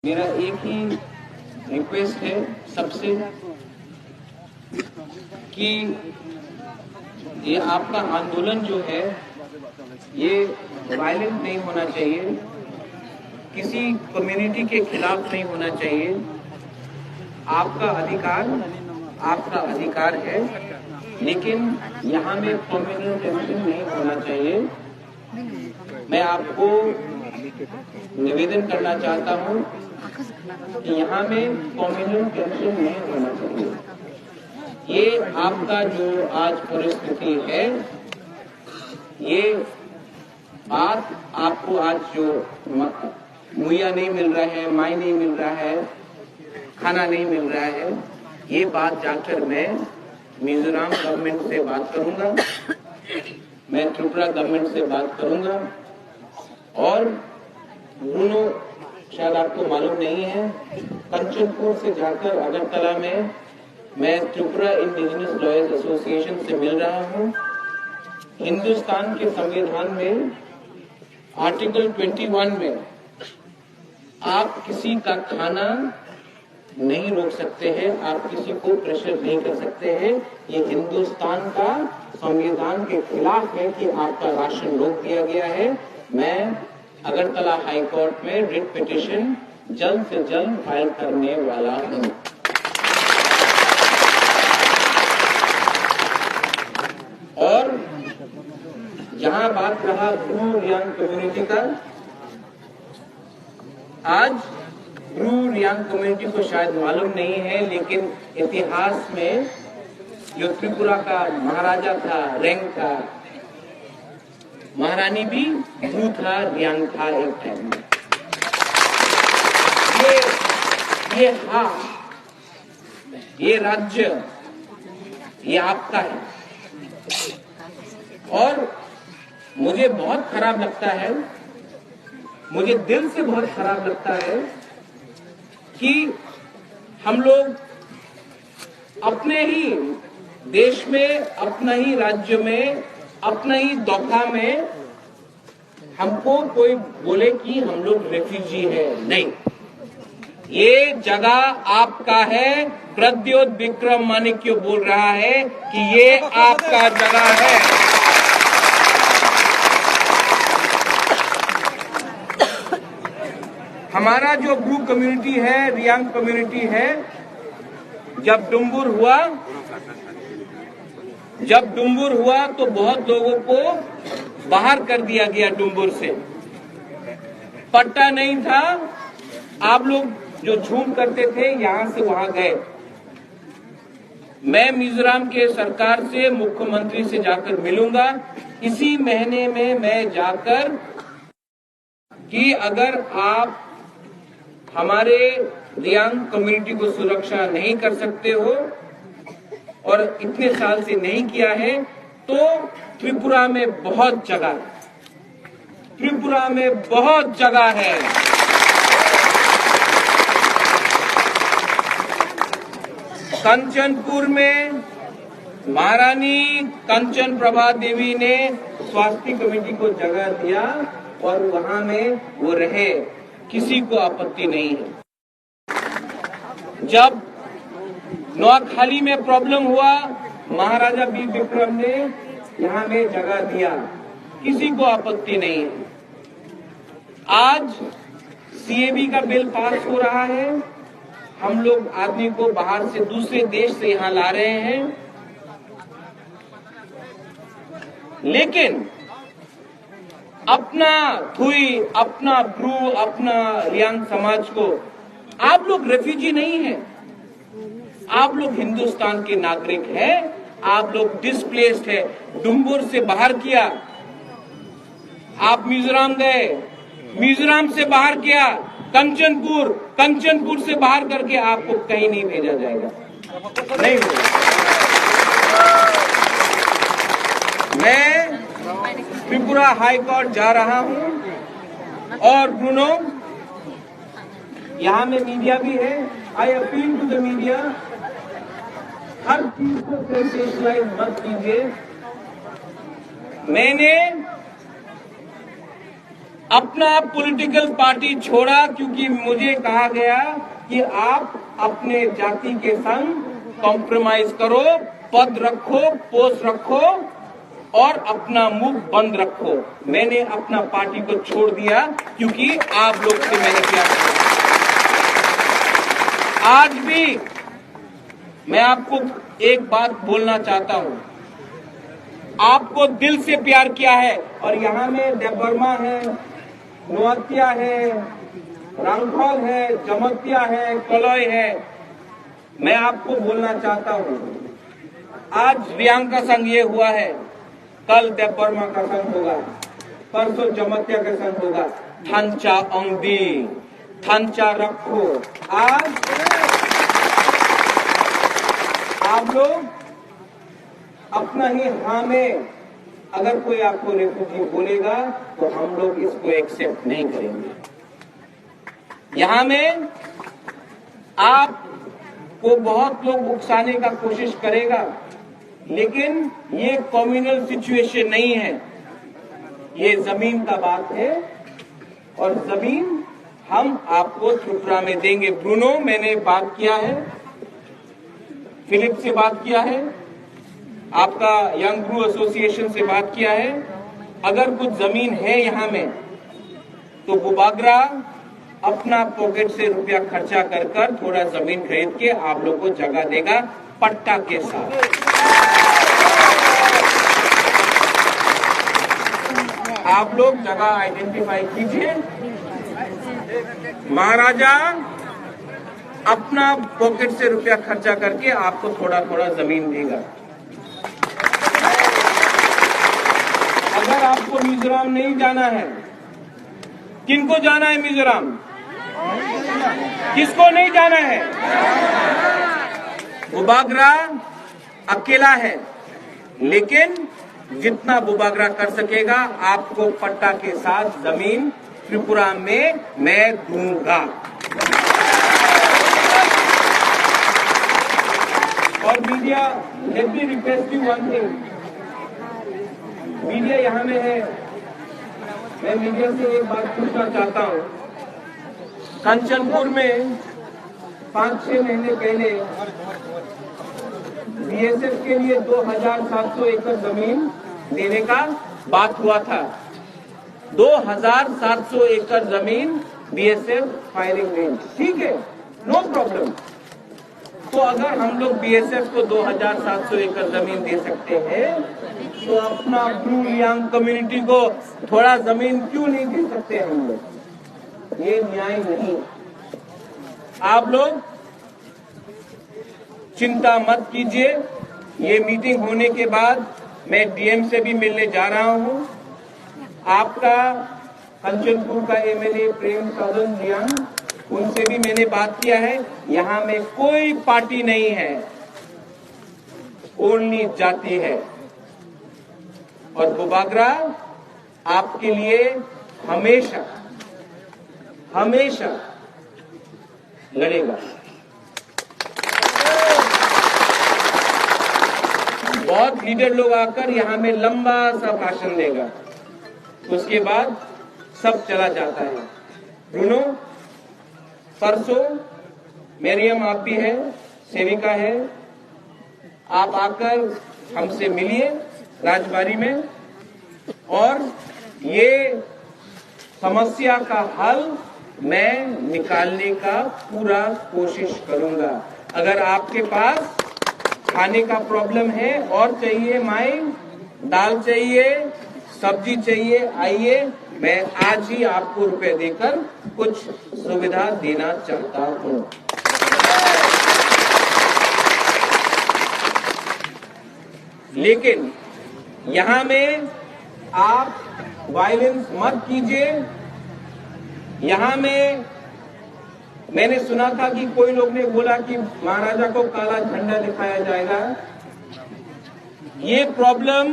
मेरा एक ही रिक्वेस्ट है सबसे कि ये आपका आंदोलन जो है ये वायलेंट नहीं होना चाहिए, किसी कम्युनिटी के खिलाफ नहीं होना चाहिए। आपका अधिकार है, लेकिन यहाँ में कम्युनल टेंशन नहीं होना चाहिए। मैं आपको निवेदन करना चाहता हूँ कि यहाँ में कम्युनल टेंशन नहीं होना चाहिए। ये आपका जो आज परिस्थिति है, ये बात आपको आज जो मुहैया नहीं मिल रहा है, माई नहीं मिल रहा है, खाना नहीं मिल रहा है, ये बात जाकर मैं मिजोरम गवर्नमेंट से बात करूंगा, मैं त्रिपुरा गवर्नमेंट से बात करूंगा। और दोनों शायद आपको मालूम नहीं है, कंचनपुर से जाकर अगरतला में मैं त्रिपुरा इंडिजिनस लॉयर्स एसोसिएशन से मिल रहा हूँ। हिंदुस्तान के संविधान में आर्टिकल 21 में आप किसी का खाना नहीं रोक सकते हैं, आप किसी को प्रेशर नहीं कर सकते हैं। ये हिंदुस्तान का संविधान के खिलाफ है कि आपका राशन रोक दिया गया है। मैं अगरतला हाई कोर्ट में रिट पिटीशन जल्द से जल्द फाइल करने वाला हूं। और जहां बात रहा ब्रू रियांग कम्युनिटी का, आज ब्रू रियांग कम्युनिटी को शायद मालूम नहीं है, लेकिन इतिहास में जो त्रिपुरा का महाराजा था, रेंग था, महारानी भी ब्रू था, रियांग था एक टाइम में। ये राज्य ये आपका है। और मुझे बहुत खराब लगता है, मुझे दिल से बहुत खराब लगता है कि हम लोग अपने ही देश में, अपना ही राज्य में, अपना ही दौखा में हमको कोई बोले कि हम लोग रेफ्यूजी है। नहीं, ये जगह आपका है। प्रद्योत विक्रम माणिक्य बोल रहा है कि ये आपका जगह है। हमारा जो ब्रू कम्युनिटी है, रियांग कम्युनिटी है, जब डुम्बुर हुआ तो बहुत लोगों को बाहर कर दिया गया डुम्बुर से। पट्टा नहीं था, आप लोग जो झूम करते थे यहां से वहां गए। मैं मिजोरम के सरकार से, मुख्यमंत्री से जाकर मिलूंगा इसी महीने में। मैं जाकर कि अगर आप हमारे रियांग कम्युनिटी को सुरक्षा नहीं कर सकते हो और इतने साल से नहीं किया है, तो त्रिपुरा में बहुत जगह है। कंचनपुर में महारानी कंचन प्रभा देवी ने स्वास्थ्य कमेटी को जगह दिया और वहां में वो रहे, किसी को आपत्ति नहीं है। जब नौखाली में प्रॉब्लम हुआ, महाराजा बी विक्रम ने यहाँ में जगह दिया, किसी को आपत्ति नहीं है। आज सीएबी का बिल पास हो रहा है, हम लोग आदमी को बाहर से, दूसरे देश से यहाँ ला रहे हैं, लेकिन अपना थुई, अपना ब्रू, अपना रियांग समाज को आप लोग रेफ्यूजी नहीं है, आप लोग हिंदुस्तान के नागरिक हैं, आप लोग डिस्प्लेस्ड है। डुम्बुर से बाहर किया, आप मिजोरम गए, मिजोरम से बाहर किया, कंचनपुर से बाहर करके आपको कहीं नहीं भेजा जाएगा, नहीं होगा। मैं त्रिपुरा हाई कोर्ट जा रहा हूं और ब्रूनो, यहाँ में मीडिया भी है। I appeal to the media, हर चीज को सेंसेशनलाइज मत कीजिए। मैंने अपना पॉलिटिकल पार्टी छोड़ा क्योंकि मुझे कहा गया कि आप अपने जाति के संग कॉम्प्रोमाइज करो, पद रखो, पोस्ट रखो और अपना मुंह बंद रखो। मैंने अपना पार्टी को छोड़ दिया क्योंकि आप लोग से मैंने किया। आज भी मैं आपको एक बात बोलना चाहता हूं, आपको दिल से प्यार किया है और यहां में देवबर्मा है, नोअत्या है, रांगखोल है, जमत्या है, कलोई है। मैं आपको बोलना चाहता हूं, आज रियांग का संग ये हुआ है, कल देवबर्मा का संग होगा, परसों जमत्या का संग होगा। थांचा औंदी, थांचा रखो। आज आप लोग अपना ही हाँ में, अगर कोई आपको रेफ्यूजी बोलेगा तो हम लोग इसको एक्सेप्ट नहीं करेंगे। यहां में आपको बहुत लोग उकसाने का कोशिश करेगा, लेकिन ये कम्युनल सिचुएशन नहीं है, ये जमीन का बात है और जमीन हम आपको त्रिपुरा में देंगे। ब्रूनो, मैंने बात किया है, फिलिप से बात किया है, आपका यंग ब्रू एसोसिएशन से बात किया है। अगर कुछ जमीन है यहां में तो बुबागरा अपना पॉकेट से रुपया खर्चा कर कर थोड़ा जमीन खरीद के आप लोग को जगह देगा पट्टा के साथ। आप लोग जगह आइडेंटिफाई कीजिए। महाराजा अपना पॉकेट से रुपया खर्चा करके आपको थोड़ा थोड़ा जमीन देगा। अगर आपको मिजोरम नहीं जाना है, किनको जाना है मिजोरम? किसको नहीं जाना है? बुबागरा अकेला है, लेकिन जितना बुबागरा कर सकेगा आपको पट्टा के साथ जमीन त्रिपुरा में मैं दूंगा। और media, let me request you one thing, media यहाँ में है, मैं मीडिया से एक बात पूछना चाहता हूँ। कंचनपुर में 5-6 महीने पहले बीएसएफ के लिए 2700 एकड़ जमीन देने का बात हुआ था। 2700 एकड़ जमीन बीएसएफ फायरिंग रेंज, ठीक है, नो प्रॉब्लम। तो अगर हम लोग बीएसएफ को 2700 एकड़ जमीन दे सकते हैं तो अपना ब्रू रियांग कम्युनिटी को थोड़ा जमीन क्यों नहीं दे सकते हम लोग? ये न्याय नहीं। आप लोग चिंता मत कीजिए, ये मीटिंग होने के बाद मैं डीएम से भी मिलने जा रहा हूं। आपका कंचनपुर का एमएलए प्रेम साधन रियांग, उनसे भी मैंने बात किया है। यहां में कोई पार्टी नहीं है, ओनली जाति है। और बुबागरा आपके लिए हमेशा हमेशा लड़ेगा। बहुत लीडर लोग आकर यहां में लंबा सा भाषण देगा, उसके बाद सब चला जाता है। ब्रूनो, परसों मेरियम आप भी है, सेविका है, आप आकर हमसे मिलिए राजबाड़ी में और ये समस्या का हल मैं निकालने का पूरा कोशिश करूंगा। अगर आपके पास खाने का प्रॉब्लम है और चाहिए, माई दाल चाहिए, सब्जी चाहिए, आइए, मैं आज ही आपको रुपए देकर कुछ सुविधा देना चाहता हूं। लेकिन यहां में आप वायलेंस मत कीजिए। यहां में मैंने सुना था कि कोई लोग ने बोला कि महाराजा को काला झंडा दिखाया जाएगा। ये प्रॉब्लम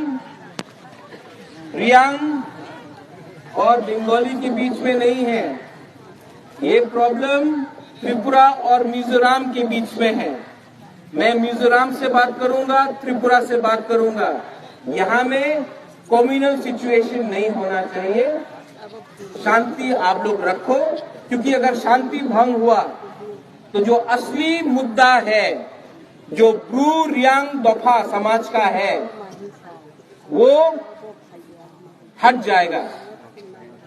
रियांग और बंगाली के बीच में नहीं है, ये प्रॉब्लम त्रिपुरा और मिजोरम के बीच में है। मैं मिजोरम से बात करूंगा, त्रिपुरा से बात करूंगा। यहां में कम्युनल सिचुएशन नहीं होना चाहिए। शांति आप लोग रखो, क्योंकि अगर शांति भंग हुआ तो जो असली मुद्दा है, जो ब्रू रियांग दोफा समाज का है, वो हट जाएगा।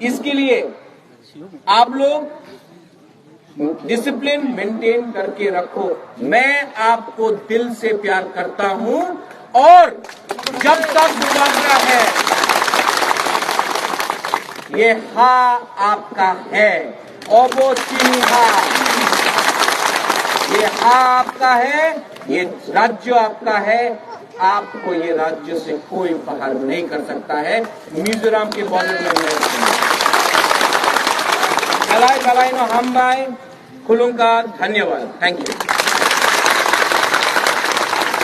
इसके लिए आप लोग डिसिप्लिन मेंटेन करके रखो। मैं आपको दिल से प्यार करता हूं और जब तक मुबादला है, ये हा आपका है, ओबो चीनी हा, ये हा आपका है, ये राज्य आपका है। आपको ये राज्य से कोई बाहर नहीं कर सकता है। मिजोरम के बॉर्डर में Kalai Kalai no Hambai, Kulungka, धन्यवाद, थैंक यू।